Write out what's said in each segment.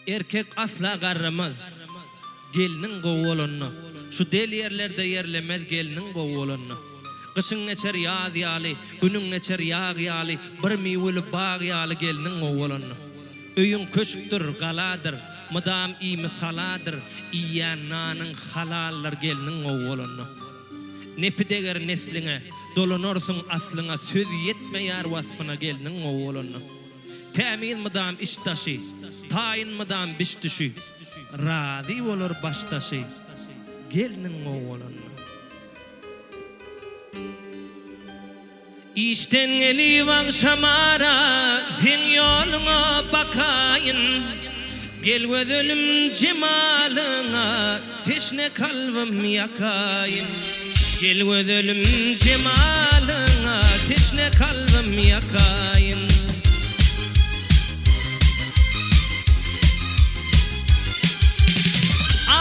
Erkek asla garramaz. Gelinin gowolanna. Şu del yerlerde yerlemez gelinin gowolanna. Kışın geçer yaz yali, günün geçer yağ yali, bir mivuli bağ yali gelinin gowolanna. Öyün köşktür, galadır, mıdam iyi misaladır, iyananın halallar gelinin gowolanna. Nepideger nesline, dolanorsun aslına, söz yetmeyar vasfına gelinin gowolanna. Temin mıdam iş taşı, tayin mıdam biş düşü, radi olur baş taşı, gelinin gowolanna. İşten gelip akşamara sen yoluna bakayın. Gel gözüm cemalına teşne kalbim yakayın. Gel gözüm cemalına teşne kalbim yakayın.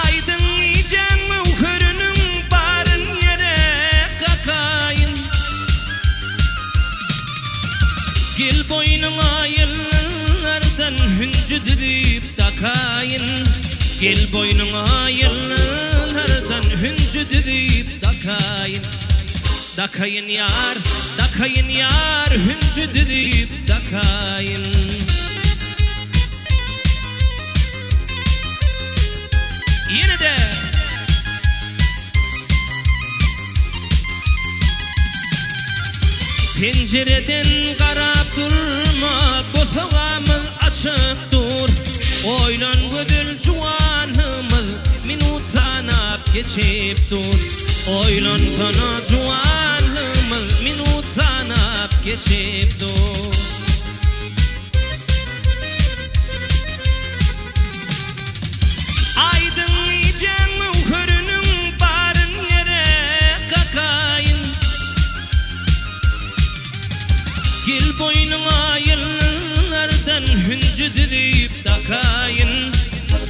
Aydın yiyeceğim mevkörünün barın yere kakayın. Gel boynuna yıllardan hüncü düdüp takayın. Gel boynuna yıllardan hüncü düdüp takayın. Dakayın yar, dakayın yar, hüncü düdüp takayın. Yine de pencereden qarap durma, bosağamız açık dur. Oylan gödül juwanımız minut sanap geçip dur. Oylan sana juwanımız minut sanap geçip dur. Aydın yiyeceğim mevkörünün barın yere kakayın. Gel boynuna yıllardan hüncü düdüp takayın.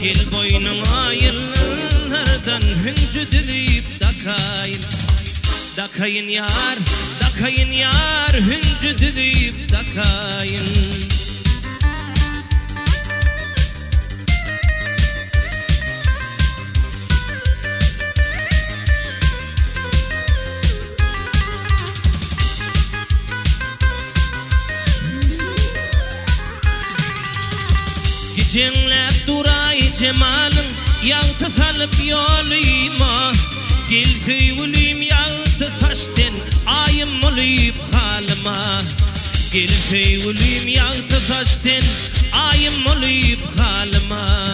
Gel boynuna yıllardan hüncü düdüp takayın. Dakayın yar, dakayın yar, hüncü düdüp takayın. Cennet duray cemalın yağtı salıp yoluyma. Gel sevgilim yağtı saçten ayım olayıp halıma. Gel sevgilim yağtı saçten ayım olayıp halıma.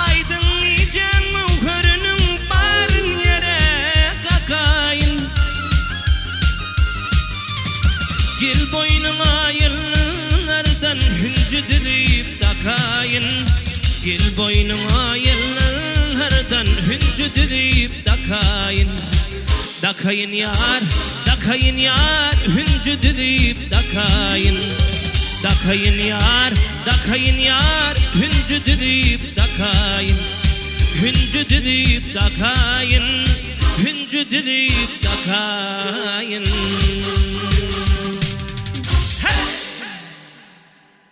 Aydın yiyeceğim mevkörünün barın yere kakayın. Gel boynuna yıllardan hüncü düdüp takayın. Gel boynuna yıllardan hüncü düdüp takayın. Dakayın yar, dakayın yar, hüncü düdüp takayın. Dakayın yar, dakayın yar, hüncü düdüp takayın. Hüncü düdüp takayın, hüncü düdüp takayın.